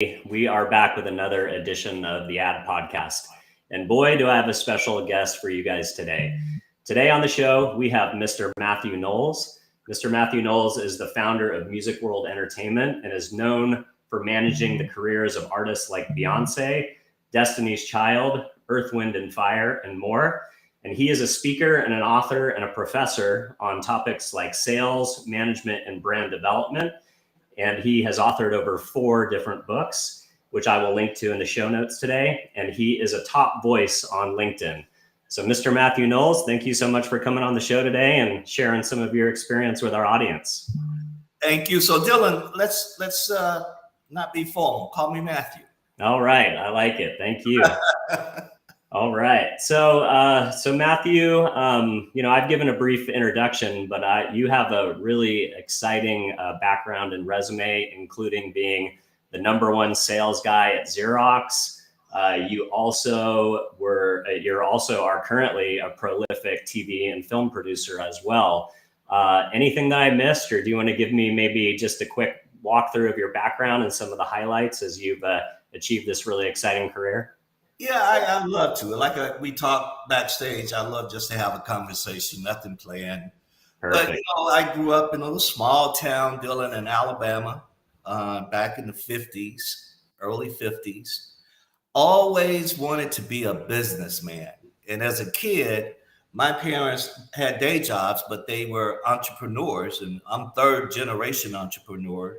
We are back with another edition of the Ad Podcast. And boy, do I have a special guest for you guys today. Today on the show, we have Mr. Mathew Knowles. Mr. Mathew Knowles is the founder of Music World Entertainment and is known for managing the careers of artists like Beyoncé, Destiny's Child, Earth, Wind, and Fire, and more. And he is a speaker and an author and a professor on topics like sales, management, and brand development. And he has authored over 4 different books, which I will link to in the show notes today. And he is a top voice on LinkedIn. So Mr. Mathew Knowles, thank you so much for coming on the show today and sharing some of your experience with our audience. Thank you. So Dylan, let's not be formal. Call me Matthew. All right. I like it. Thank you. All right. So Matthew, I've given a brief introduction, but you have a really exciting background and resume, including being the #1 sales guy at Xerox. You're also are currently a prolific TV and film producer as well. Anything that I missed, or do you want to give me maybe just a quick walkthrough of your background and some of the highlights as you've achieved this really exciting career? Yeah, I'd love to. Like we talked backstage, I love just to have a conversation, nothing planned. Perfect. But, I grew up in a little small town, Dillon, in Alabama, back in the 50s, early 50s. Always wanted to be a businessman. And as a kid, my parents had day jobs, but they were entrepreneurs, and I'm 3rd generation entrepreneur.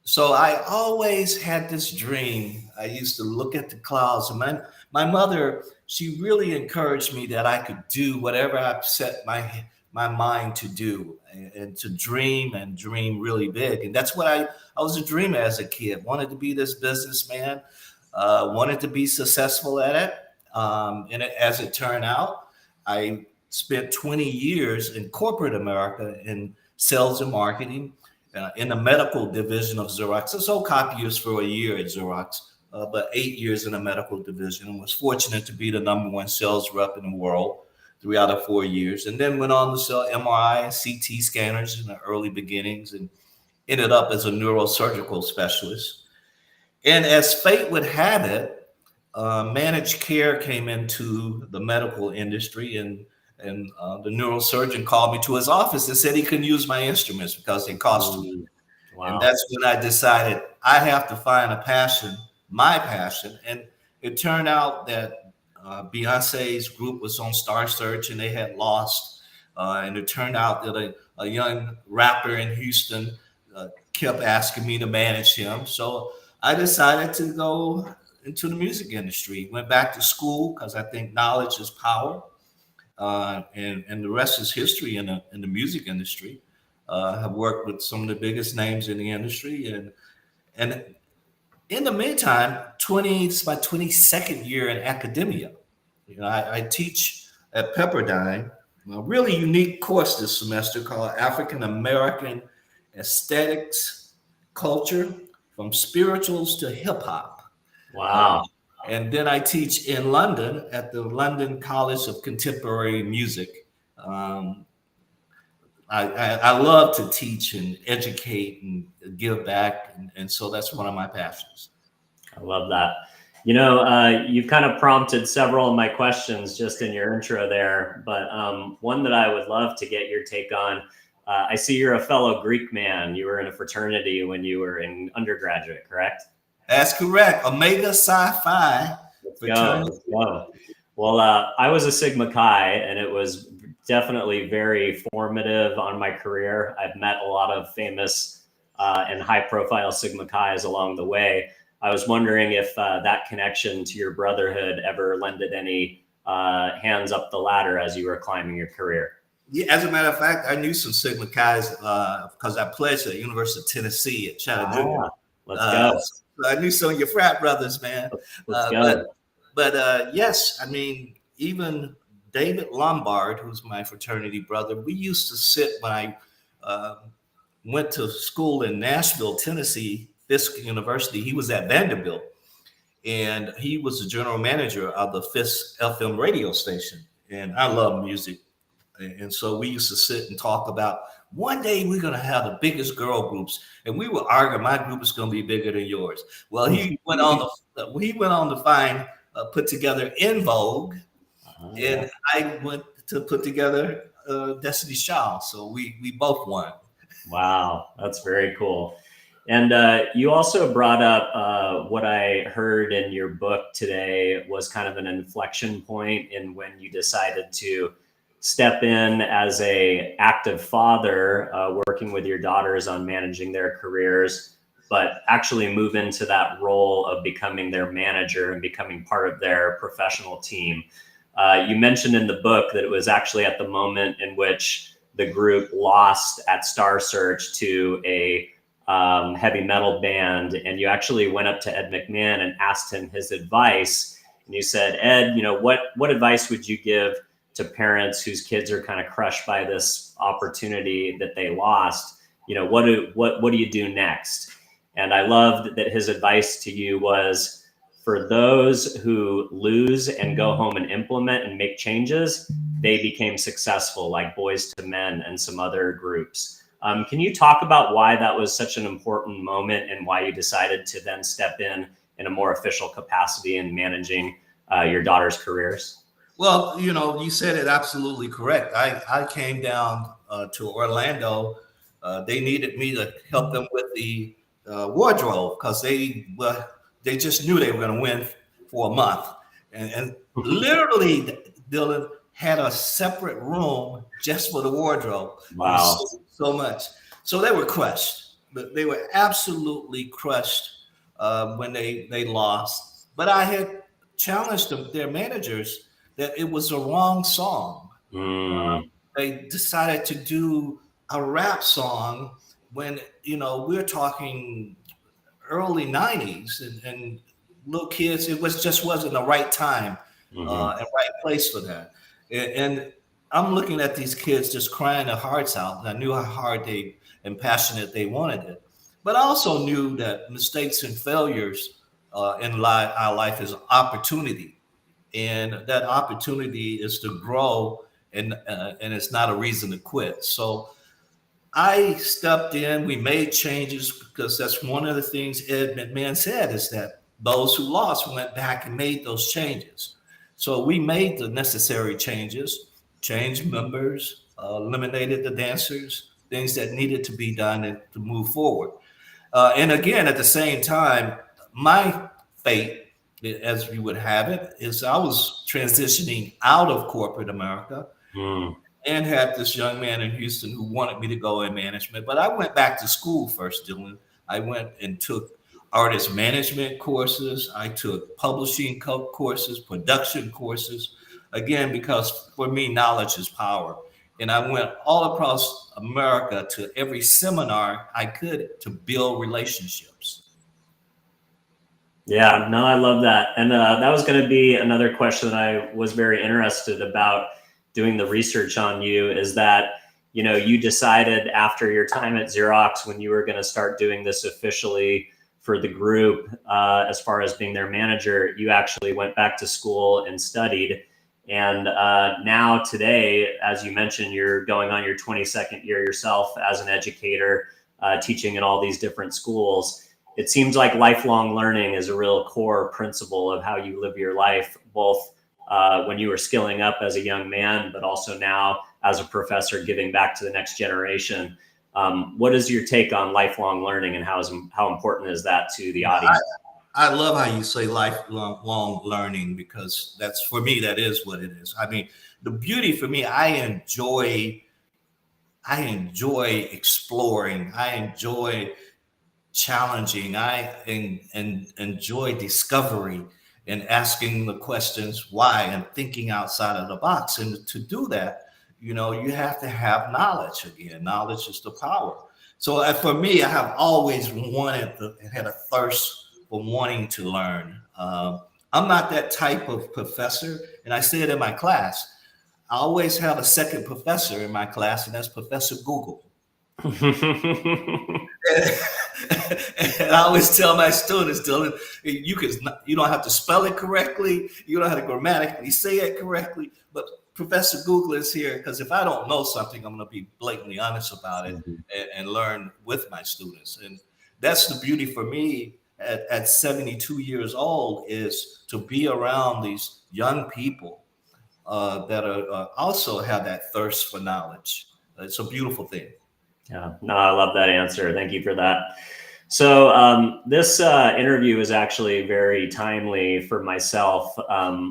So I always had this dream. I used to look at the clouds, and my mother, she really encouraged me that I could do whatever I set my mind to do, and to dream really big. And that's what I was a dreamer as a kid. Wanted to be this businessman, wanted to be successful at it. As it turned out, I spent 20 years in corporate America in sales and marketing. In the medical division of Xerox. I sold copiers for a year at Xerox, but 8 years in the medical division, and was fortunate to be the #1 sales rep in the world 3 out of 4 years. And then went on to sell MRI and CT scanners in the early beginnings, and ended up as a neurosurgical specialist. And as fate would have it, managed care came into the medical industry, and the neurosurgeon called me to his office and said he couldn't use my instruments because they cost too much. Wow. And that's when I decided I have to find my passion. And it turned out that Beyonce's group was on Star Search and they had lost. And it turned out that a young rapper in Houston kept asking me to manage him. So I decided to go into the music industry. Went back to school because I think knowledge is power. And the rest is history in the music industry. Have worked with some of the biggest names in the industry, and in the meantime, it's my 22nd year in academia. I teach at Pepperdine, a really unique course this semester called African American Aesthetics Culture, from spirituals to hip hop. Wow. And then I teach in London at the London College of Contemporary Music. I love to teach and educate and give back. And so that's one of my passions. I love that. You've kind of prompted several of my questions just in your intro there, but one that I would love to get your take on. I see you're a fellow Greek man. You were in a fraternity when you were in undergraduate, correct? That's correct. Omega Psi Phi. Let's go. Well, I was a Sigma Chi, and it was definitely very formative on my career. I've met a lot of famous and high-profile Sigma Chi's along the way. I was wondering if that connection to your brotherhood ever lended any hands up the ladder as you were climbing your career. Yeah, as a matter of fact, I knew some Sigma Chi's because I pledged at the University of Tennessee at Chattanooga. Let's go. I knew some of your frat brothers, man. Let's go. But yes, I mean, even David Lombard, who's my fraternity brother, we used to sit when I went to school in Nashville, Tennessee, Fisk University. He was at Vanderbilt, and he was the general manager of the Fisk FM radio station. And I love music. And so we used to sit and talk about one day we're going to have the biggest girl groups, and we were arguing my group is going to be bigger than yours. Well, he went on to find put together In Vogue, and I went to put together Destiny's Child. So we both won. Wow, that's very cool. And you also brought up what I heard in your book today was kind of an inflection point in when you decided to step in as a active father, working with your daughters on managing their careers, but actually move into that role of becoming their manager and becoming part of their professional team. You mentioned in the book that it was actually at the moment in which the group lost at Star Search to a heavy metal band, and you actually went up to Ed McMahon and asked him his advice. And you said, Ed, what advice would you give to parents whose kids are kind of crushed by this opportunity that they lost? What do you do next? And I loved that his advice to you was, for those who lose and go home and implement and make changes, they became successful, like Boys to Men and some other groups. Can you talk about why that was such an important moment and why you decided to then step in a more official capacity in managing your daughter's careers? Well, you said it absolutely correct. I came down to Orlando. They needed me to help them with the wardrobe because they just knew they were going to win for a month. And literally, Dylan had a separate room just for the wardrobe. Wow. So much. So they were crushed. They were absolutely crushed when they lost. But I had challenged their managers that it was the wrong song. They decided to do a rap song when, we're talking early 90s and little kids, it just wasn't the right time and right place for that. And I'm looking at these kids just crying their hearts out. And I knew how hard and passionate they wanted it. But I also knew that mistakes and failures in our life is opportunity. And that opportunity is to grow, and it's not a reason to quit. So I stepped in, we made changes, because that's one of the things Ed McMahon said, is that those who lost went back and made those changes. So we made the necessary changes, changed members, eliminated the dancers, things that needed to be done to move forward. And again, at the same time, my fate, as you would have it, is I was transitioning out of corporate America and had this young man in Houston who wanted me to go in management. But I went back to school first, Dylan. I went and took artist management courses. I took publishing courses, production courses, again, because for me, knowledge is power. And I went all across America to every seminar I could to build relationships. Yeah, no, I love that. And that was going to be another question that I was very interested about doing the research on you, is that, you decided after your time at Xerox, when you were going to start doing this officially for the group, as far as being their manager, you actually went back to school and studied. And now today, as you mentioned, you're going on your 22nd year yourself as an educator, teaching in all these different schools. It seems like lifelong learning is a real core principle of how you live your life, both when you were skilling up as a young man, but also now as a professor giving back to the next generation. What is your take on lifelong learning, and how important is that to the audience? I love how you say lifelong learning, because that's, for me, that is what it is. I mean, the beauty for me, I enjoy exploring. I enjoy challenging. I enjoy discovery and asking the questions why and thinking outside of the box. And to do that, you have to have knowledge. Again, knowledge is the power. So for me, I have always had a thirst for wanting to learn. I'm not that type of professor, and I say it in my class. I always have a second professor in my class, and that's Professor Google. And I always tell my students, Dylan, you don't have to spell it correctly, you don't have to grammatically say it correctly, but Professor Google is here, because if I don't know something, I'm going to be blatantly honest about it Mm-hmm. and learn with my students. And that's the beauty for me at 72 years old, is to be around these young people that are also have that thirst for knowledge. It's a beautiful thing. Yeah, no, I love that answer. Thank you for that. So this interview is actually very timely for myself.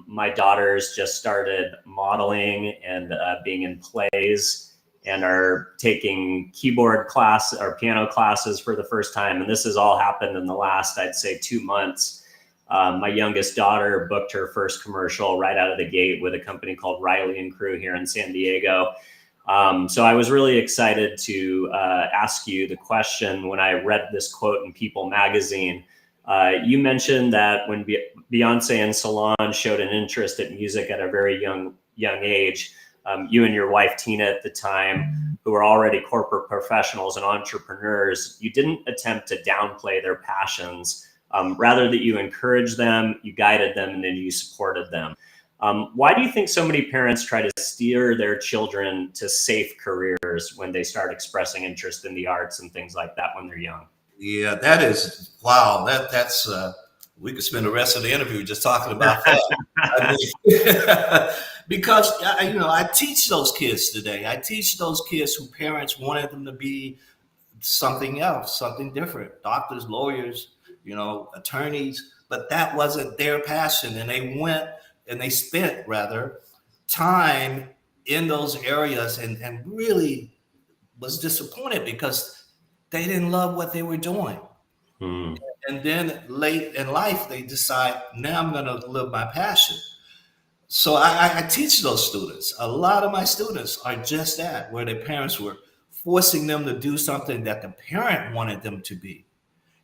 My daughters just started modeling and being in plays, and are taking keyboard class or piano classes for the first time. And this has all happened in the last, I'd say, 2 months. My youngest daughter booked her first commercial right out of the gate with a company called Riley and Crew here in San Diego. So I was really excited to ask you the question when I read this quote in People magazine. You mentioned that when Beyoncé and Solange showed an interest in music at a very young age, you and your wife Tina at the time, who were already corporate professionals and entrepreneurs, you didn't attempt to downplay their passions. Rather that you encouraged them, you guided them, and then you supported them. Why do you think so many parents try to steer their children to safe careers when they start expressing interest in the arts and things like that when they're young? Yeah, that is, wow. That's we could spend the rest of the interview just talking about that. I mean, because I teach those kids today. I teach those kids who parents wanted them to be something else, something different, doctors, lawyers, attorneys, but that wasn't their passion. And they spent rather time in those areas and really was disappointed because they didn't love what they were doing. Hmm. And then late in life, they decide, now I'm going to live my passion. So I teach those students. A lot of my students are just that, where their parents were forcing them to do something that the parent wanted them to be.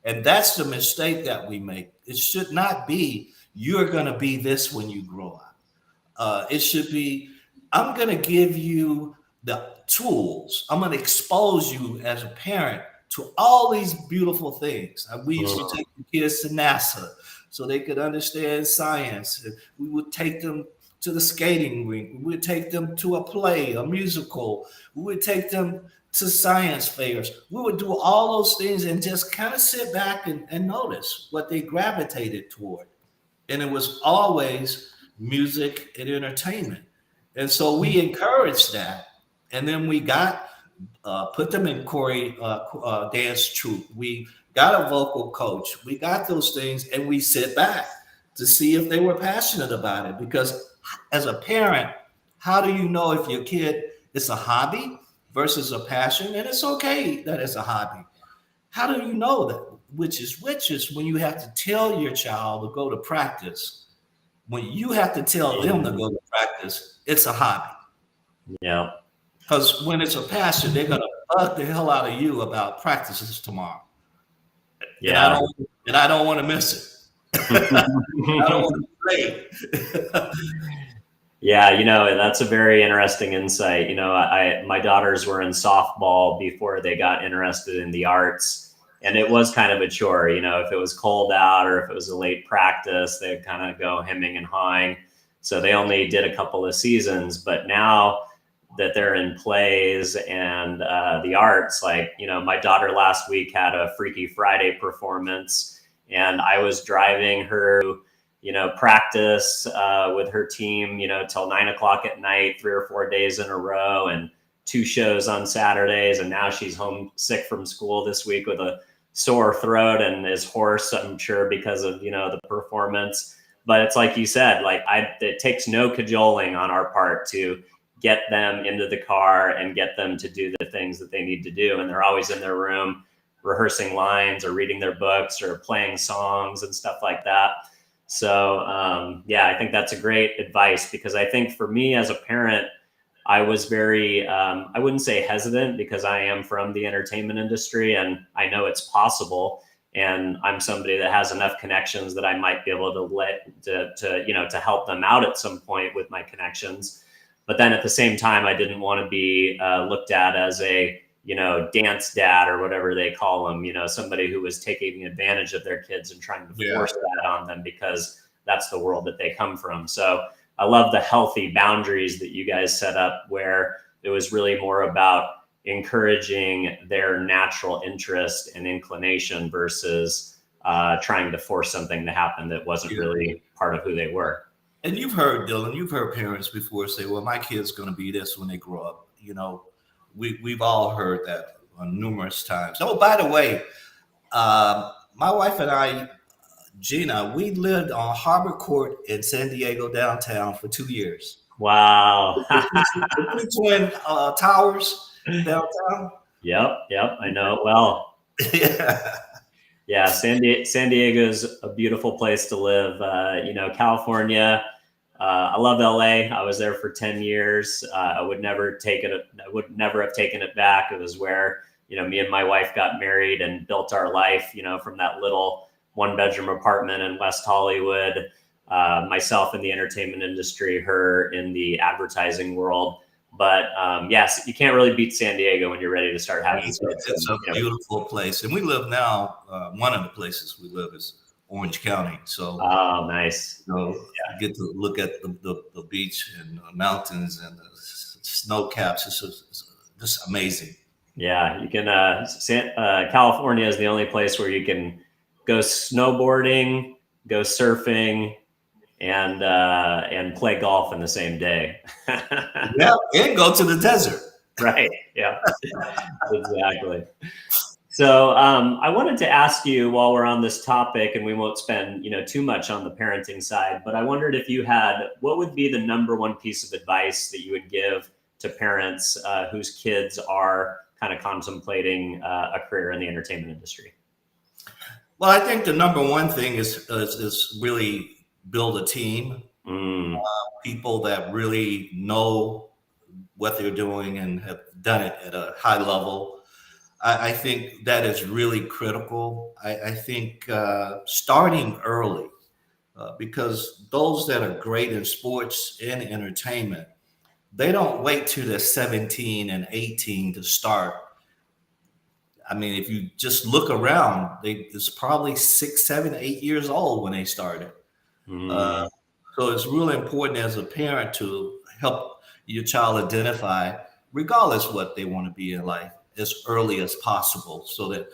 And that's the mistake that we make. It should not be, you're going to be this when you grow up. It should be, I'm going to give you the tools. I'm going to expose you as a parent to all these beautiful things. We used to take the kids to NASA so they could understand science. We would take them to the skating rink. We would take them to a play, a musical. We would take them to science fairs. We would do all those things and just kind of sit back and notice what they gravitated toward. And it was always music and entertainment. And so we encouraged that. And then we put them in dance troupe. We got a vocal coach. We got those things, and we sit back to see if they were passionate about it. Because as a parent, how do you know if your kid is a hobby versus a passion? And it's okay that it's a hobby. How do you know that which is when you have to tell your child to go to practice? When you have to tell them to go to practice, it's a hobby. Yeah. Because when it's a passion, they're going to bug the hell out of you about practices tomorrow. Yeah. And I don't want to miss it. I don't want to play. Yeah, that's a very interesting insight. My daughters were in softball before they got interested in the arts, and it was kind of a chore. If it was cold out or if it was a late practice, they'd kind of go hemming and hawing. So they only did a couple of seasons, but now that they're in plays and the arts, my daughter last week had a Freaky Friday performance, and I was driving her practice with her team, till 9 o'clock at night, 3 or 4 days in a row, and 2 shows on Saturdays. And now she's home sick from school this week with a sore throat and is hoarse, I'm sure, because of, the performance. But it's like you said, it takes no cajoling on our part to get them into the car and get them to do the things that they need to do. And they're always in their room rehearsing lines or reading their books or playing songs and stuff like that. So, I think that's a great advice, because I think for me as a parent, I was very, I wouldn't say hesitant, because I am from the entertainment industry and I know it's possible. And I'm somebody that has enough connections that I might be able to help them out at some point with my connections. But then at the same time, I didn't want to be looked at as a, dance dad or whatever they call them, somebody who was taking advantage of their kids and trying to force that on them, because that's the world that they come from. So I love the healthy boundaries that you guys set up, where it was really more about encouraging their natural interest and inclination versus trying to force something to happen that wasn't really part of who they were. And you've heard, Dylan, you've heard parents before say, well, my kid's going to be this when they grow up. You know, we've all heard that numerous times. Oh, by the way, my wife and I, Gina, we lived on Harbor Court in San Diego downtown for 2 years. Wow. The Twin Towers downtown. Yep, I know it well. Yeah, San Diego's a beautiful place to live. California, I love LA. I was there for 10 years. I would never have taken it back. It was where, me and my wife got married and built our life, from that little 1-bedroom apartment in West Hollywood, myself in the entertainment industry, her in the advertising world. But yes, you can't really beat San Diego when you're ready to start having kids. It's a beautiful place. And we live now, one of the places we live is Orange County. So oh, nice. You get to look at the beach and the mountains and the snow caps. It's just amazing. Yeah, you can. California is the only place where you can go snowboarding, go surfing, and play golf in the same day. Yeah, and go to the desert. Right. Yeah. Exactly. So I wanted to ask you, while we're on this topic, and we won't spend too much on the parenting side, but I wondered if you had, what would be the number one piece of advice that you would give to parents whose kids are kind of contemplating a career in the entertainment industry? Well, I think the number one thing is really build a team, people that really know what they're doing and have done it at a high level. I think that is really critical. I think starting early, because those that are great in sports and entertainment, they don't wait till they're 17 and 18 to start. I mean, if you just look around, it's probably 6, 7, 8 years old when they started. So it's really important as a parent to help your child identify, regardless what they want to be in life, as early as possible, so that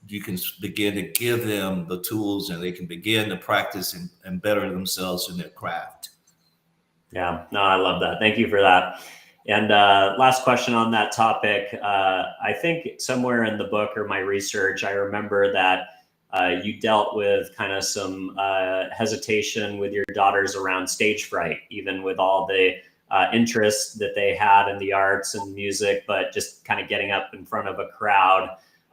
you can begin to give them the tools and they can begin to practice and better themselves in their craft. Yeah, no, I love that. Thank you for that. And last question on that topic. I think somewhere in the book or my research, I remember that you dealt with kind of some hesitation with your daughters around stage fright, even with all the interest that they had in the arts and music, but just kind of getting up in front of a crowd.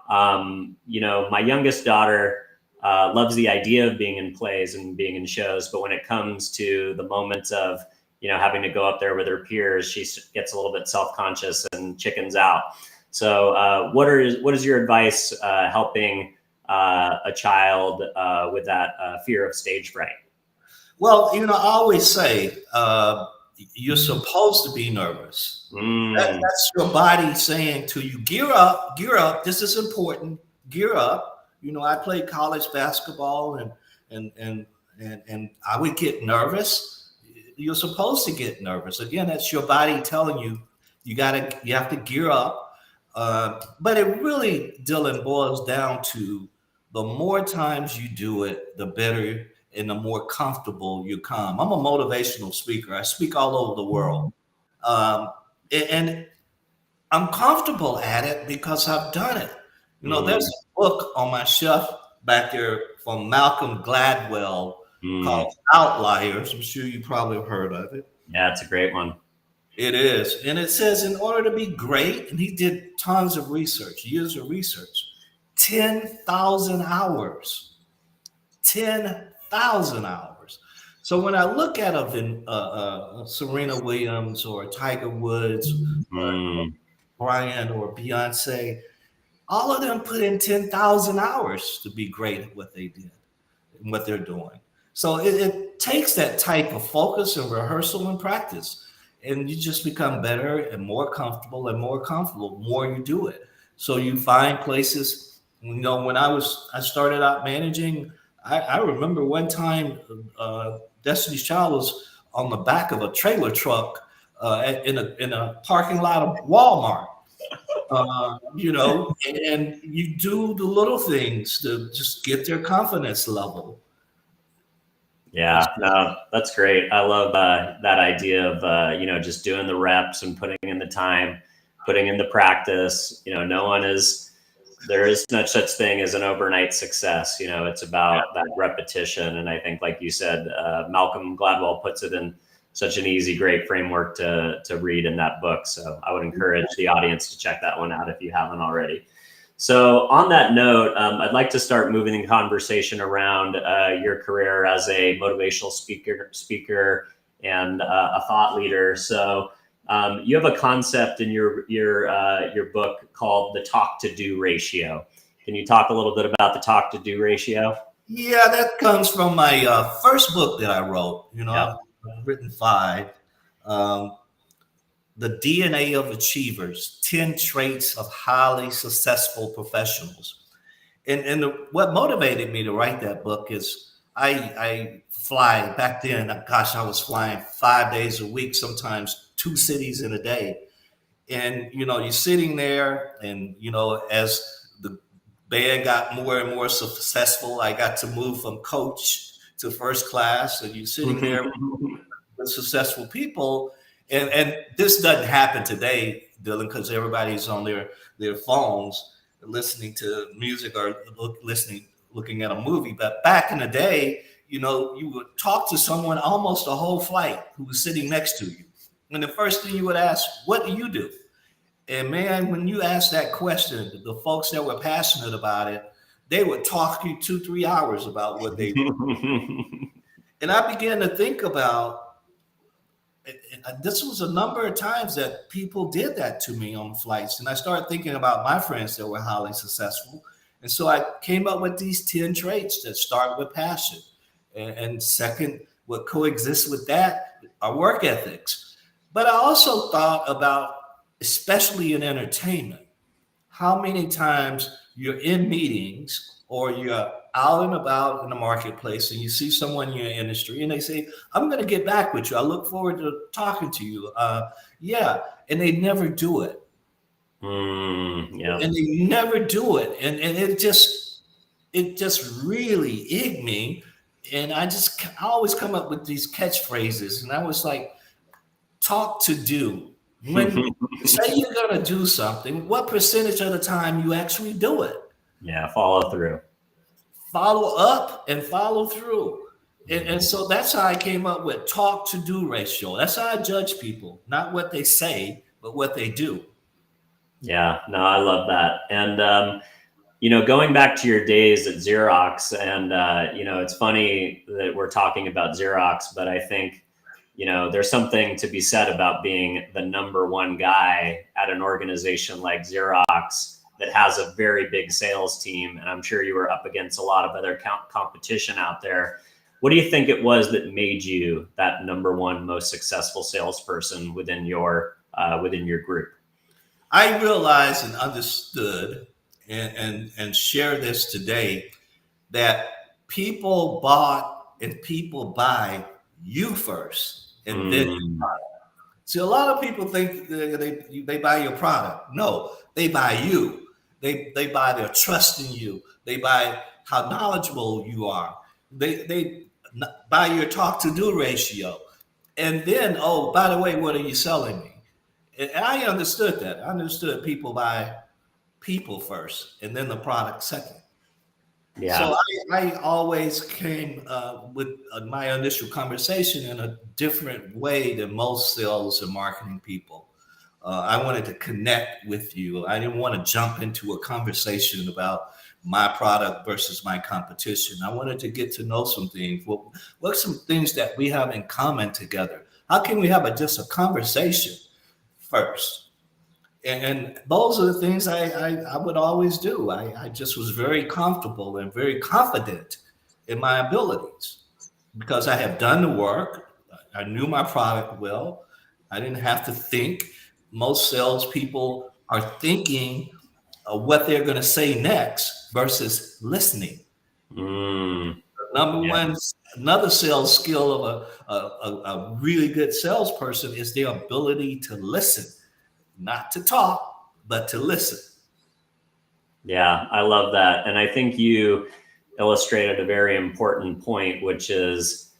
My youngest daughter loves the idea of being in plays and being in shows, but when it comes to the moment of having to go up there with her peers, she gets a little bit self-conscious and chickens out. So what is your advice helping a child with that fear of stage fright? Well, I always say you're supposed to be nervous. That's your body saying to you, gear up, this is important, gear up. I played college basketball and I would get nervous. You're supposed to get nervous. Again, that's your body telling you you have to gear up. But it really, Dylan, boils down to the more times you do it, the better and the more comfortable you come. I'm a motivational speaker. I speak all over the world. And I'm comfortable at it because I've done it. There's a book on my shelf back there from Malcolm Gladwell called Outliers. I'm sure you probably have heard of it. Yeah, it's a great one. It is. And it says in order to be great, and he did tons of research, years of research, 10,000 hours. 10,000 hours. So when I look at a Serena Williams or Tiger Woods, Brian or Beyoncé, all of them put in 10,000 hours to be great at what they did and what they're doing. So it takes that type of focus and rehearsal and practice, and you just become better and more comfortable the more you do it. So you find places, when I started out managing, I remember one time Destiny's Child was on the back of a trailer truck in a parking lot of Walmart. And you do the little things to just get their confidence level. Yeah, no, that's great. I love that idea of, just doing the reps and putting in the time, putting in the practice. There is no such thing as an overnight success. It's about that repetition. And I think, like you said, Malcolm Gladwell puts it in such an easy, great framework to read in that book. So I would encourage the audience to check that one out if you haven't already. So on that note, I'd like to start moving the conversation around your career as a motivational speaker and a thought leader. So you have a concept in your book called the talk to do ratio. Can you talk a little bit about the talk to do ratio? Yeah, that comes from my first book that I wrote. Yep. I've written 5. The DNA of Achievers, 10 Traits of Highly Successful Professionals. And what motivated me to write that book is I fly back then. Gosh, I was flying 5 days a week, sometimes 2 cities in a day. And, you're sitting there and, as the band got more and more successful, I got to move from coach to first class. And you're sitting there with successful people. And this doesn't happen today, Dylan, because everybody's on their phones listening to music or looking at a movie. But back in the day, you would talk to someone almost a whole flight who was sitting next to you. And the first thing you would ask, what do you do? And man, when you ask that question, the folks that were passionate about it, they would talk you 2-3 hours about what they do. And I began to think about, this was a number of times that people did that to me on flights. And I started thinking about my friends that were highly successful. And so I came up with these 10 traits that start with passion. And second, what coexists with that are work ethics. But I also thought about, especially in entertainment, how many times you're in meetings or you're out and about in the marketplace and you see someone in your industry and they say, I'm going to get back with you. I look forward to talking to you. And they never do it. Yeah. And they never do it. And it just really igged me. And I always come up with these catchphrases. And I was like, talk to do. When you say you're going to do something, what percentage of the time you actually do it? Yeah, follow through. Follow up and follow through. And so that's how I came up with talk to do ratio. That's how I judge people, not what they say, but what they do. Yeah, no, I love that. And, going back to your days at Xerox, and, it's funny that we're talking about Xerox, but I think, there's something to be said about being the number one guy at an organization like Xerox that has a very big sales team. And I'm sure you were up against a lot of other competition out there. What do you think it was that made you that number one most successful salesperson within your group? I realized and understood and share this today that people bought and people buy you first and then you buy. See, a lot of people think they buy your product. No, they buy you. They buy their trust in you. They buy how knowledgeable you are. They buy your talk to do ratio. And then, oh, by the way, what are you selling me? And I understood that. I understood people buy people first and then the product second. Yeah. So I always came with my initial conversation in a different way than most sales and marketing people. I wanted to connect with you. I didn't want to jump into a conversation about my product versus my competition. I wanted to get to know some things. What's some things that we have in common together? How can we have just a conversation first? And those are the things I would always do. I just was very comfortable and very confident in my abilities because I have done the work. I knew my product well. I didn't have to think. Most salespeople are thinking of what they're going to say next versus listening. The number one another sales skill of a really good salesperson is their ability to listen, not to talk, but to listen. Yeah, I love that. And I think you illustrated a very important point, which is,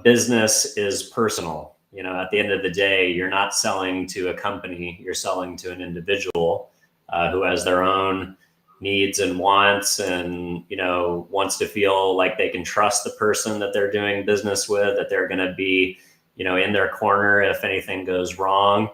business is personal. At the end of the day, you're not selling to a company, you're selling to an individual who has their own needs and wants and, wants to feel like they can trust the person that they're doing business with, that they're going to be, in their corner if anything goes wrong.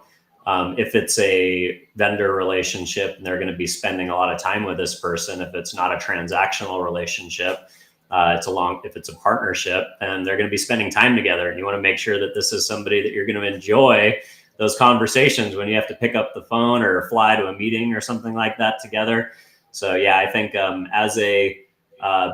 If it's a vendor relationship and they're going to be spending a lot of time with this person, if it's not a transactional relationship, if it's a partnership, and they're going to be spending time together, and you want to make sure that this is somebody that you're going to enjoy those conversations when you have to pick up the phone or fly to a meeting or something like that together. So yeah, I think as a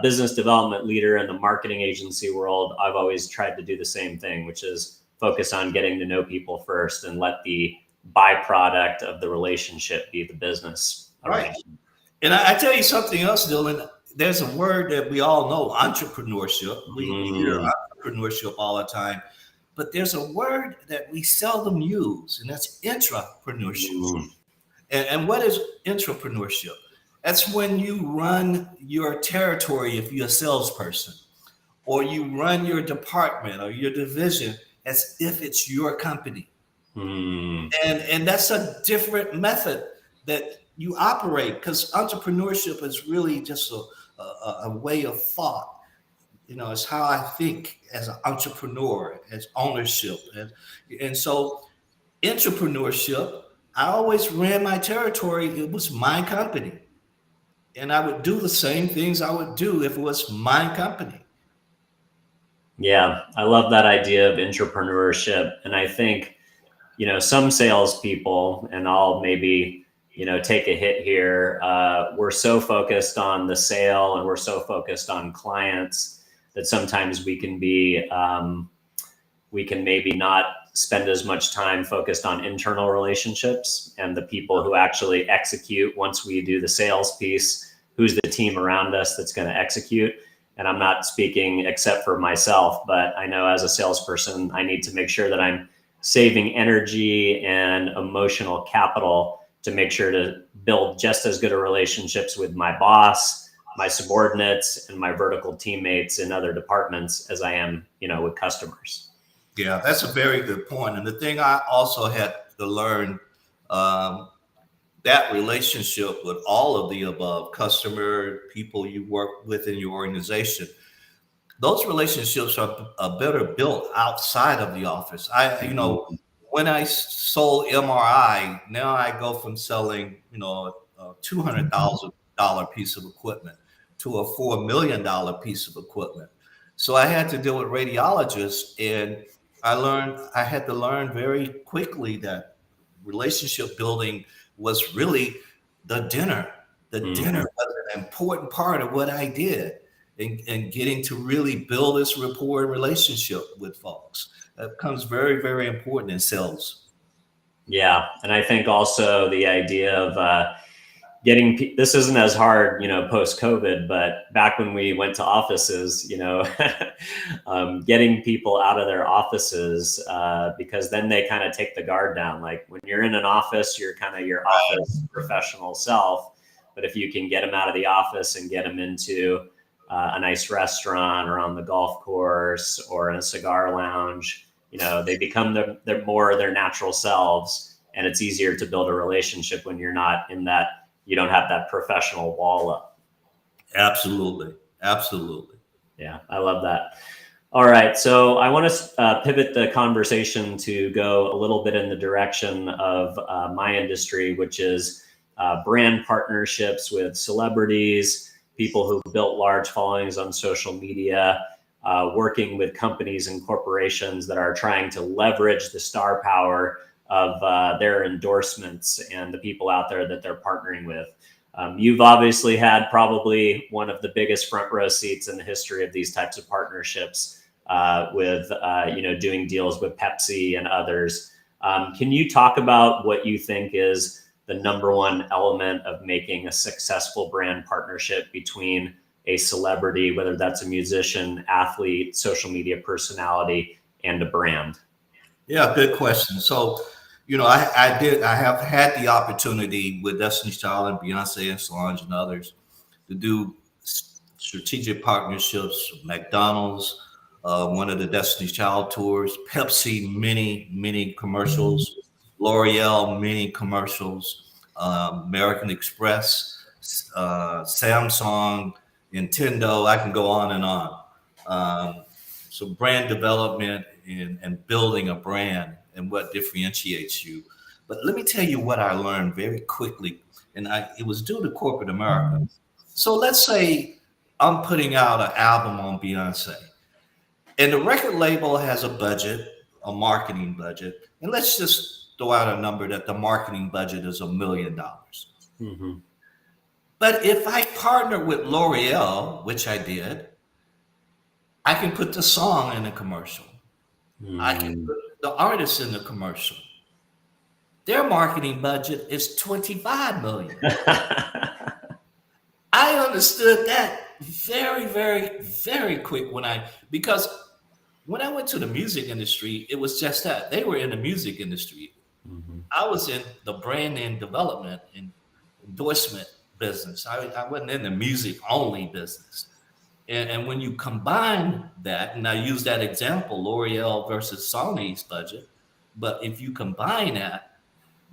business development leader in the marketing agency world, I've always tried to do the same thing, which is focus on getting to know people first and let the byproduct of the relationship be the business. Right. And I tell you something else, Dylan. There's a word that we all know, entrepreneurship. We hear entrepreneurship all the time, but there's a word that we seldom use, and that's intrapreneurship. And what is intrapreneurship? That's when you run your territory if you're a salesperson, or you run your department or your division as if it's your company. And that's a different method that you operate, because entrepreneurship is really just a way of thought. It's how I think as an entrepreneur, as ownership. And so entrepreneurship, I always ran my territory. It was my company. And I would do the same things I would do if it was my company. Yeah, I love that idea of entrepreneurship. And I think, some salespeople, and I'll maybe, take a hit here. We're so focused on the sale and we're so focused on clients that sometimes we can maybe not spend as much time focused on internal relationships and the people who actually execute. Once we do the sales piece, who's the team around us that's going to execute? And I'm not speaking except for myself, but I know as a salesperson, I need to make sure that I'm saving energy and emotional capital to make sure to build just as good a relationships with my boss, my subordinates, and my vertical teammates in other departments as I am, with customers. Yeah, that's a very good point. And the thing I also had to learn, that relationship with all of the above, customer, people you work with in your organization, those relationships are better built outside of the office. When I sold MRI, now I go from selling, a $200,000 piece of equipment to a $4 million piece of equipment. So I had to deal with radiologists, and I had to learn very quickly that relationship building was really the dinner. The dinner was an important part of what I did. And getting to really build this rapport and relationship with folks. That becomes very, very important in sales. Yeah. And I think also the idea of this isn't as hard, post COVID, but back when we went to offices, getting people out of their offices, because then they kind of take the guard down. Like when you're in an office, you're kind of your office professional self. But if you can get them out of the office and get them into a nice restaurant or on the golf course or in a cigar lounge, they become their natural selves, and it's easier to build a relationship when you're not in that, you don't have that professional wall up. Absolutely. Yeah, I love that. All right. So I want to pivot the conversation to go a little bit in the direction of my industry, which is brand partnerships with celebrities, people who built large followings on social media, working with companies and corporations that are trying to leverage the star power of their endorsements and the people out there that they're partnering with. You've obviously had probably one of the biggest front row seats in the history of these types of partnerships with doing deals with Pepsi and others. Can you talk about what you think is the number one element of making a successful brand partnership between a celebrity, whether that's a musician, athlete, social media personality, and a brand? Yeah, good question. So, I have had the opportunity with Destiny's Child and Beyonce and Solange and others to do strategic partnerships with McDonald's, one of the Destiny's Child tours, Pepsi, many commercials, L'Oreal, many commercials, American Express, Samsung, Nintendo. I can go on and on. So brand development and building a brand and what differentiates you. But let me tell you what I learned very quickly, and it was due to corporate America. So let's say I'm putting out an album on Beyonce, and the record label has a budget, a marketing budget, and let's just throw out a number that the marketing budget is $1 million. Mm-hmm. But if I partner with L'Oreal, which I did, I can put the song in the commercial. I can put the artist in the commercial. Their marketing budget is $25 million. I understood that very, very, very quick because when I went to the music industry, it was just that they were in the music industry. Mm-hmm. I was in the brand name development and endorsement business. I wasn't in the music only business. And when you combine that, and I use that example, L'Oreal versus Sony's budget, but if you combine that,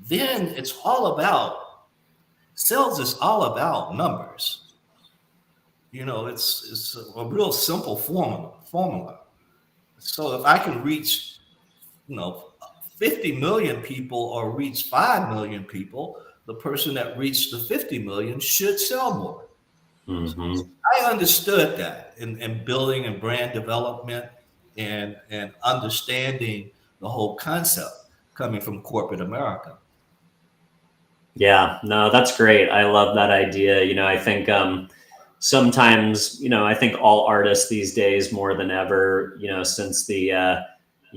then sales is all about numbers. It's a real simple formula. So if I can reach, 50 million people or reach 5 million people, the person that reached the 50 million should sell more. Mm-hmm. So I understood that in building and brand development and understanding the whole concept coming from corporate America. Yeah, no, that's great. I love that idea. I think sometimes, I think all artists these days more than ever, since the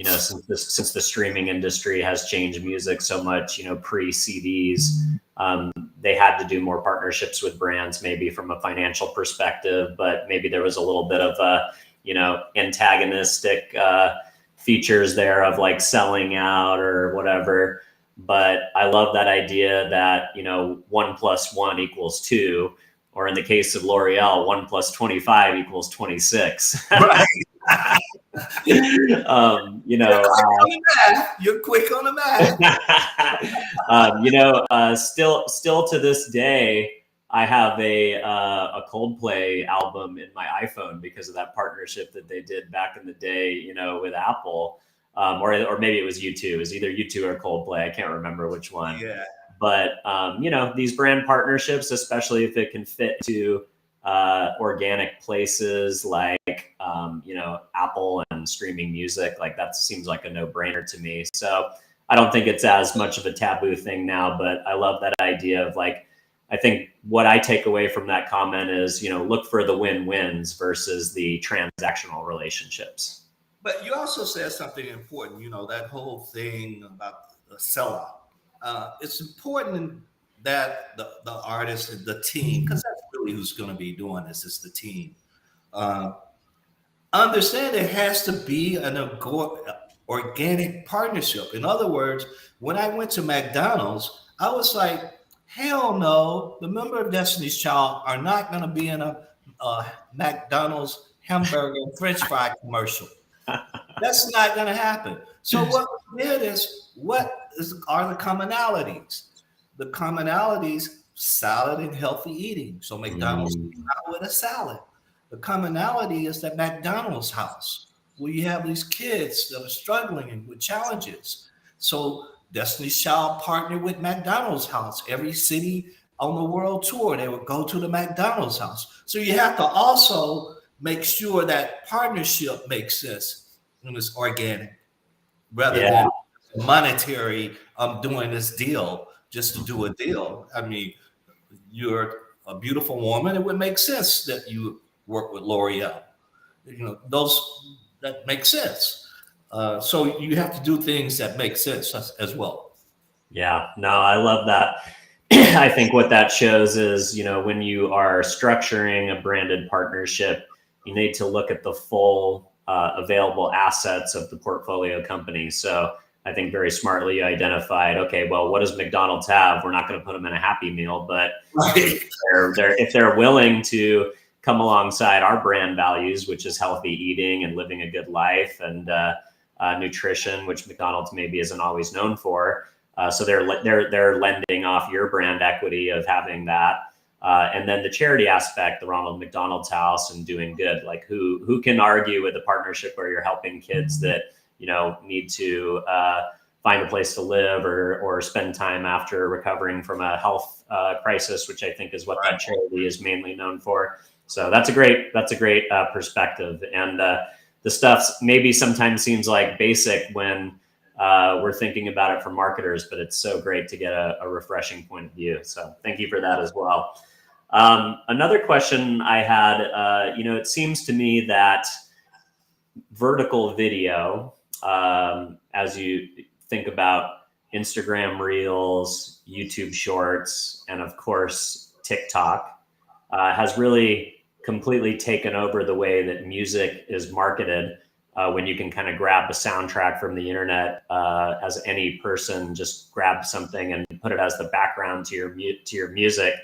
since the streaming industry has changed music so much, pre-CDs, they had to do more partnerships with brands, maybe from a financial perspective, but maybe there was a little bit of a, antagonistic features there of like selling out or whatever. But I love that idea that, 1 + 1 = 2, or in the case of L'Oreal, 1 + 25 = 26. Right. You're quick on the math. Still to this day, I have a Coldplay album in my iPhone because of that partnership that they did back in the day, with Apple, or maybe it was U2. It was either U2 or Coldplay. I can't remember which one. Yeah. But these brand partnerships, especially if it can fit to organic places like Apple and streaming music, like that seems like a no-brainer to me. So I don't think it's as much of a taboo thing now, but I love that idea of like, I think what I take away from that comment is, look for the win-wins versus the transactional relationships. But you also said something important, that whole thing about the sellout. It's important that the artist and the team, because that's really who's going to be doing this, is the team. Understand it has to be an organic partnership. In other words, when I went to McDonald's, I was like, hell no, the member of Destiny's Child are not going to be in a McDonald's hamburger and French fry commercial. That's not going to happen. So what we did is, are the commonalities? The commonalities, salad and healthy eating. So McDonald's came out with a salad. The commonality is that McDonald's house, where you have these kids that are struggling with challenges. So Destiny's Child partnered with McDonald's house. Every city on the world tour, they would go to the McDonald's house. So you have to also make sure that partnership makes sense and it's organic, rather than monetary. I'm doing this deal just to do a deal. I mean, you're a beautiful woman. It would make sense that you work with L'Oreal. That makes sense. So you have to do things that make sense as well. Yeah, no, I love that. I think what that shows is, when you are structuring a branded partnership, you need to look at the full available assets of the portfolio company. So I think very smartly you identified, okay, well, what does McDonald's have? We're not going to put them in a Happy Meal, but Right. if they're willing to come alongside our brand values, which is healthy eating and living a good life and nutrition, which McDonald's maybe isn't always known for. So they're lending off your brand equity of having that. And then the charity aspect, the Ronald McDonald's House and doing good. Like who can argue with a partnership where you're helping kids that, need to find a place to live or spend time after recovering from a health crisis, which I think is what that charity is mainly known for. So that's a great perspective. And the stuff maybe sometimes seems like basic when we're thinking about it for marketers, but it's so great to get a refreshing point of view. So thank you for that as well. Another question I had, it seems to me that vertical video, as you think about Instagram Reels, YouTube Shorts, and of course, TikTok, has really completely taken over the way that music is marketed. When you can kind of grab a soundtrack from the internet, as any person just grab something and put it as the background to your music.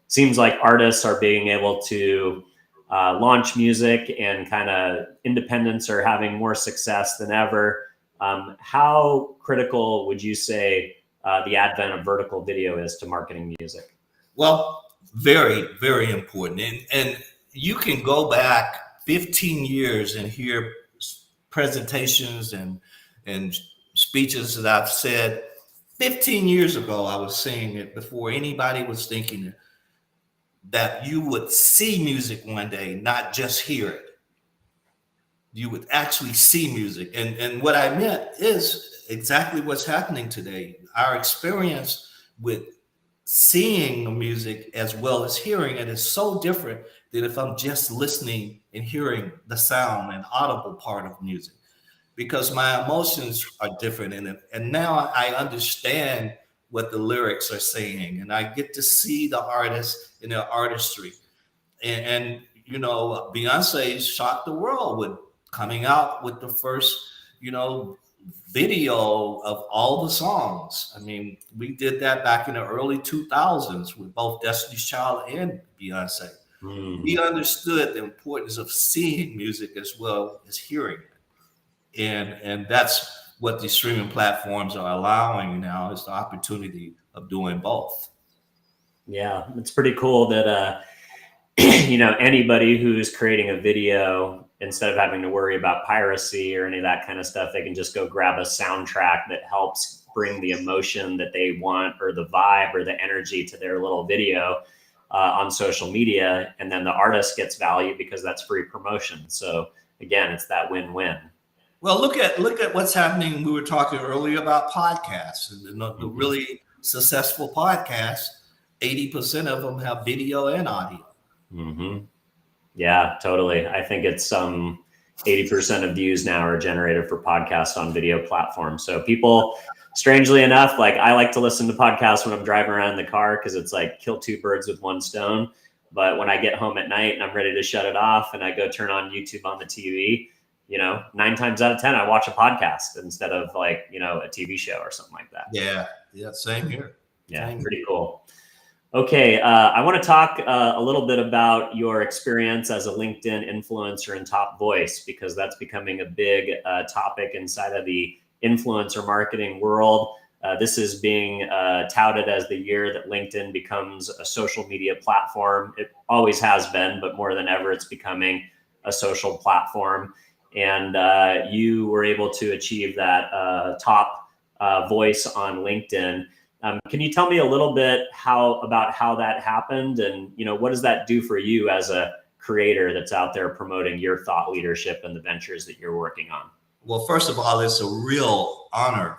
Seems like artists are being able to launch music, and kind of independents are having more success than ever. How critical would you say the advent of vertical video is to marketing music? Well, very, very important. And you can go back 15 years and hear presentations and speeches that I've said 15 years ago. I was saying it before anybody was thinking it, that you would see music one day, not just hear it. You would actually see music. And what I meant is exactly what's happening today. Our experience with seeing the music as well as hearing it is so different than if I'm just listening and hearing the sound and audible part of music, because my emotions are different in it. And now I understand what the lyrics are saying, and I get to see the artist in their artistry. And Beyonce shocked the world with coming out with the first, video of all the songs. I mean, we did that back in the early 2000s with both Destiny's Child and Beyonce. We understood the importance of seeing music as well as hearing it. And that's what these streaming platforms are allowing now, is the opportunity of doing both. Yeah, it's pretty cool that anybody who's creating a video, instead of having to worry about piracy or any of that kind of stuff, they can just go grab a soundtrack that helps bring the emotion that they want, or the vibe or the energy to their little video on social media. And then the artist gets value because that's free promotion. So again, it's that win-win. Well, look at what's happening. We were talking earlier about podcasts, and the really successful podcasts, 80% of them have video and audio. Mm-hmm. Yeah, totally. I think it's 80% of views now are generated for podcasts on video platforms. So people, strangely enough, like I like to listen to podcasts when I'm driving around in the car, because it's like kill two birds with one stone. But when I get home at night and I'm ready to shut it off and I go turn on YouTube on the TV, 9 times out of 10, I watch a podcast instead of a TV show or something like that. Yeah, same here. Yeah, pretty cool. Okay, I want to talk a little bit about your experience as a LinkedIn influencer and top voice, because that's becoming a big topic inside of the influencer marketing world. This is being touted as the year that LinkedIn becomes a social media platform. It always has been, but more than ever, it's becoming a social platform. And you were able to achieve that top voice on LinkedIn. Can you tell me a little bit about how that happened, and what does that do for you as a creator that's out there promoting your thought leadership and the ventures that you're working on? Well, first of all, it's a real honor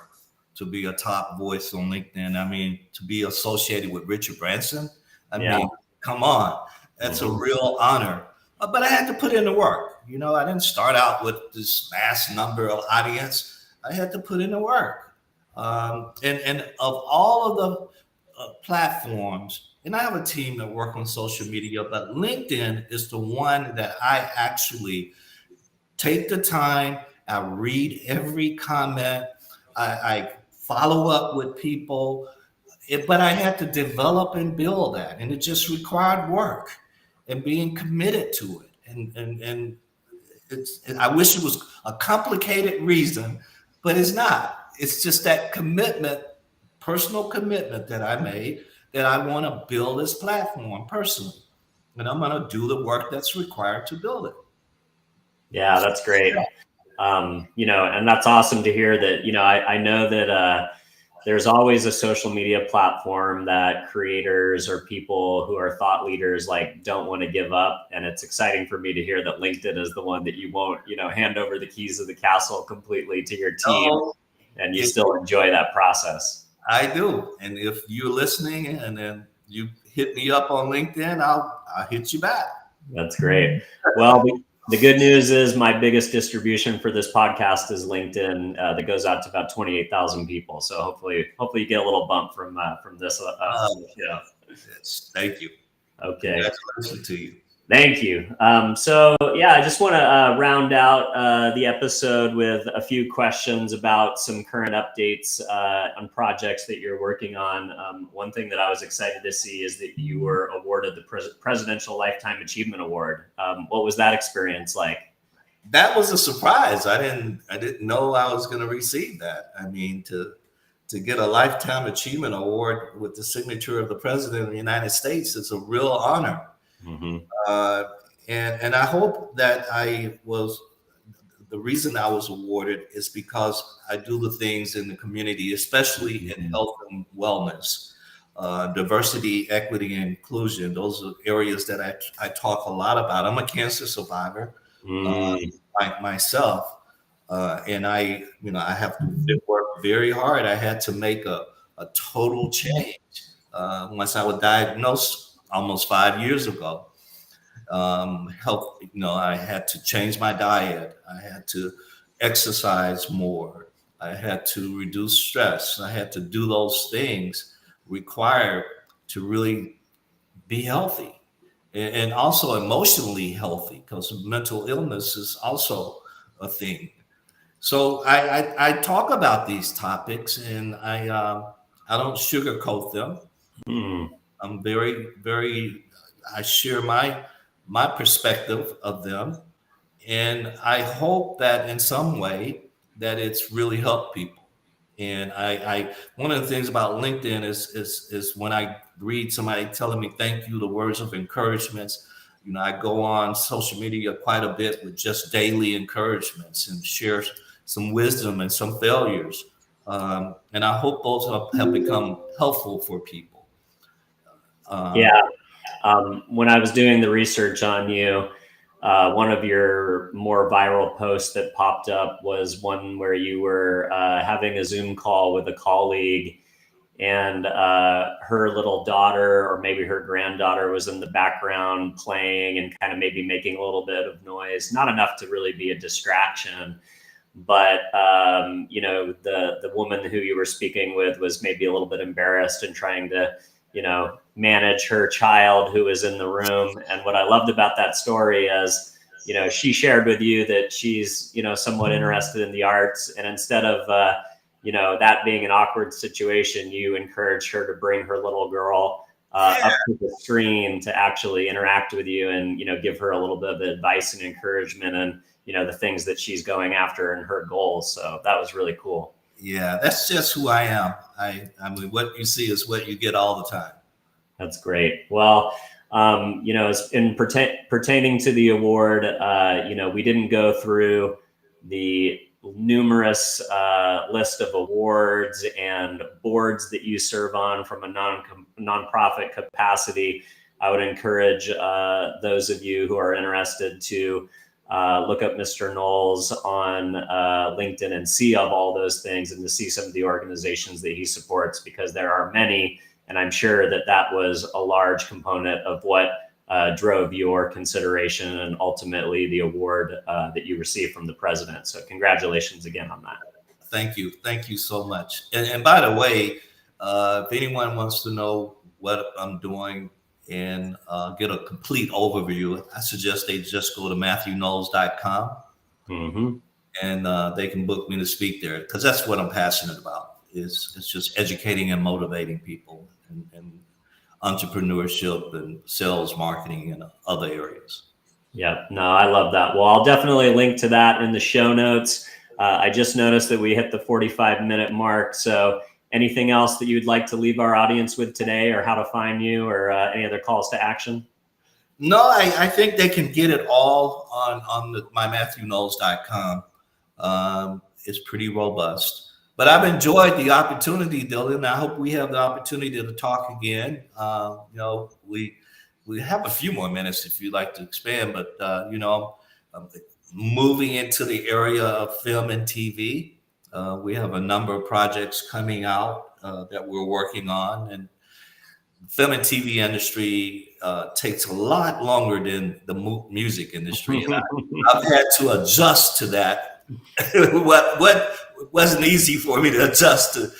to be a top voice on LinkedIn. I mean, to be associated with Richard Branson. I mean, come on, that's a real honor. But I had to put in the work. I didn't start out with this mass number of audience. I had to put in the work. And of all of the platforms, and I have a team that work on social media, but LinkedIn is the one that I actually take the time. I read every comment. I follow up with people, but I had to develop and build that, and it just required work and being committed to it. And I wish it was a complicated reason, but it's not. It's just that commitment, personal commitment that I made, that I want to build this platform personally, and I'm going to do the work that's required to build it. Yeah, that's great. And that's awesome to hear that. I know that there's always a social media platform that creators or people who are thought leaders don't want to give up. And it's exciting for me to hear that LinkedIn is the one that you won't, hand over the keys of the castle completely to your team, and you still enjoy that process. I do. And if you're listening and then you hit me up on LinkedIn, I'll hit you back. That's great. Well, the good news is my biggest distribution for this podcast is LinkedIn, that goes out to about 28,000 people. So hopefully you get a little bump from this. Yes, thank you. Okay. Congratulations to you. Thank you. I just want to round out the episode with a few questions about some current updates on projects that you're working on. One thing that I was excited to see is that you were awarded the Presidential Lifetime Achievement Award. What was that experience like? That was a surprise. I didn't know I was going to receive that. I mean, to get a Lifetime Achievement Award with the signature of the President of the United States is a real honor. Mm-hmm. And I hope that the reason I was awarded is because I do the things in the community, especially in health and wellness, diversity, equity, and inclusion. Those are areas that I talk a lot about. I'm a cancer survivor myself, and I have to work very hard. I had to make a total change once I was diagnosed almost 5 years ago. Health, I had to change my diet. I had to exercise more. I had to reduce stress. I had to do those things required to really be healthy and also emotionally healthy, because mental illness is also a thing. So I talk about these topics, and I don't sugarcoat them. I'm very, very, I share my perspective of them. And I hope that in some way that it's really helped people. And I one of the things about LinkedIn is when I read somebody telling me thank you, the words of encouragements, I go on social media quite a bit with just daily encouragements and share some wisdom and some failures. And I hope those have become helpful for people. When I was doing the research on you, one of your more viral posts that popped up was one where you were having a Zoom call with a colleague, and her little daughter, or maybe her granddaughter, was in the background playing and kind of maybe making a little bit of noise, not enough to really be a distraction. But, the woman who you were speaking with was maybe a little bit embarrassed and trying to, manage her child who was in the room. And what I loved about that story is, she shared with you that she's, somewhat interested in the arts. And instead of, that being an awkward situation, you encouraged her to bring her little girl up to the screen to actually interact with you and, give her a little bit of advice and encouragement and, the things that she's going after and her goals. So that was really cool. Yeah, that's just who I am. I mean, what you see is what you get all the time. That's great. Well, as in pertaining to the award, we didn't go through the numerous list of awards and boards that you serve on from a nonprofit capacity. I would encourage those of you who are interested to look up Mr. Knowles on LinkedIn and see of all those things, and to see some of the organizations that he supports, because there are many. And I'm sure that was a large component of what drove your consideration and ultimately the award that you received from the president. So congratulations again on that. Thank you. Thank you so much. And by the way, If anyone wants to know what I'm doing and get a complete overview, I suggest they just go to MathewKnowles.com Mm-hmm. and they can book me to speak there, because that's what I'm passionate about. It's just educating and motivating people and entrepreneurship and sales, marketing, and other areas. Yep. No, I love that. Well, I'll definitely link to that in the show notes. I just noticed that we hit the 45-minute mark. So anything else that you'd like to leave our audience with today, or how to find you, or any other calls to action? No, I think they can get it all on my MathewKnowles.com. It's pretty robust. But I've enjoyed the opportunity, Dylan. I hope we have the opportunity to talk again. We have a few more minutes if you'd like to expand, but moving into the area of film and TV, we have a number of projects coming out that we're working on, and film and TV industry takes a lot longer than the music industry, and I've had to adjust to that. What wasn't easy for me to adjust to.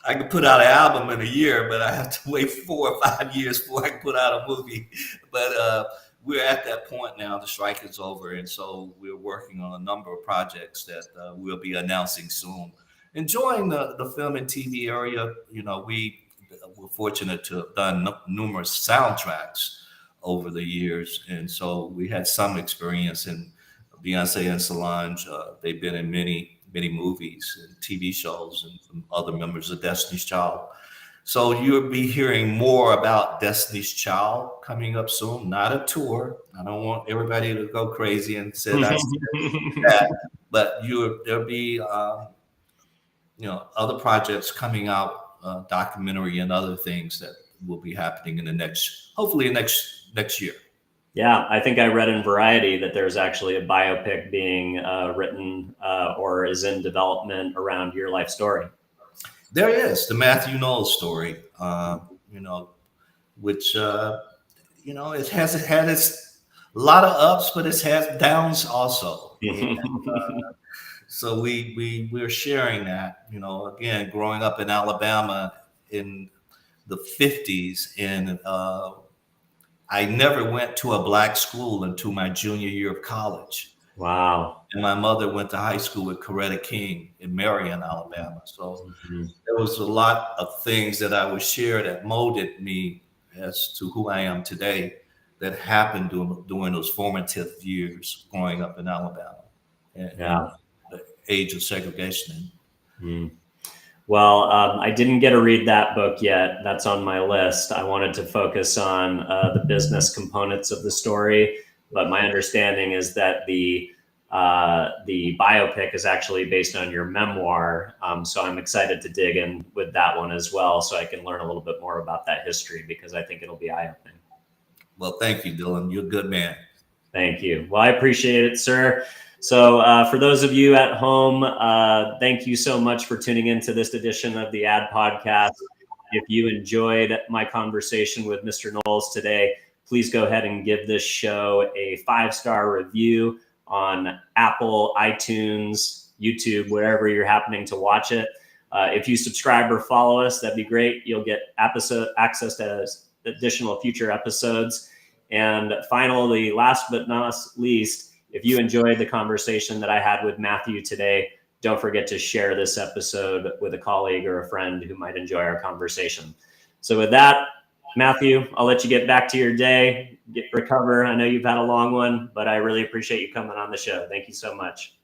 I could put out an album in a year, but I have to wait 4 or 5 years before I can put out a movie. But we're at that point now. The strike is over, and so we're working on a number of projects that we'll be announcing soon. Enjoying the film and TV area. We're fortunate to have done numerous soundtracks over the years, and so we had some experience in Beyoncé and Solange. They've been in many movies and TV shows, and from other members of Destiny's Child. So you'll be hearing more about Destiny's Child coming up soon. Not a tour. I don't want everybody to go crazy and say I said that, but there'll be other projects coming out, documentary and other things that will be happening in hopefully next year. Yeah, I think I read in Variety that there's actually a biopic being written or is in development around your life story. There is the Mathew Knowles story, which it has had its a lot of ups, but it's had downs also. And, so we're sharing that. Again, growing up in Alabama in the 50s, and I never went to a black school until my junior year of college. Wow. And my mother went to high school with Coretta King in Marion, Alabama. So there was a lot of things that I would share that molded me as to who I am today, that happened during those formative years growing up in Alabama and the age of segregation. Well, I didn't get to read that book yet. That's on my list. I wanted to focus on the business components of the story, but my understanding is that the biopic is actually based on your memoir. So I'm excited to dig in with that one as well, so I can learn a little bit more about that history, because I think it'll be eye-opening. Well, thank you, Dylan. You're a good man. Thank you. Well, I appreciate it, sir. So for those of you at home, thank you so much for tuning into this edition of the Ad Podcast. If you enjoyed my conversation with Mr. Knowles today, please go ahead and give this show a 5-star review on Apple, iTunes, YouTube, wherever you're happening to watch it. If you subscribe or follow us, that'd be great. You'll get access to additional future episodes. And finally, last but not least, if you enjoyed the conversation that I had with Mathew today, don't forget to share this episode with a colleague or a friend who might enjoy our conversation. So with that, Mathew, I'll let you get back to your day, recover. I know you've had a long one, but I really appreciate you coming on the show. Thank you so much.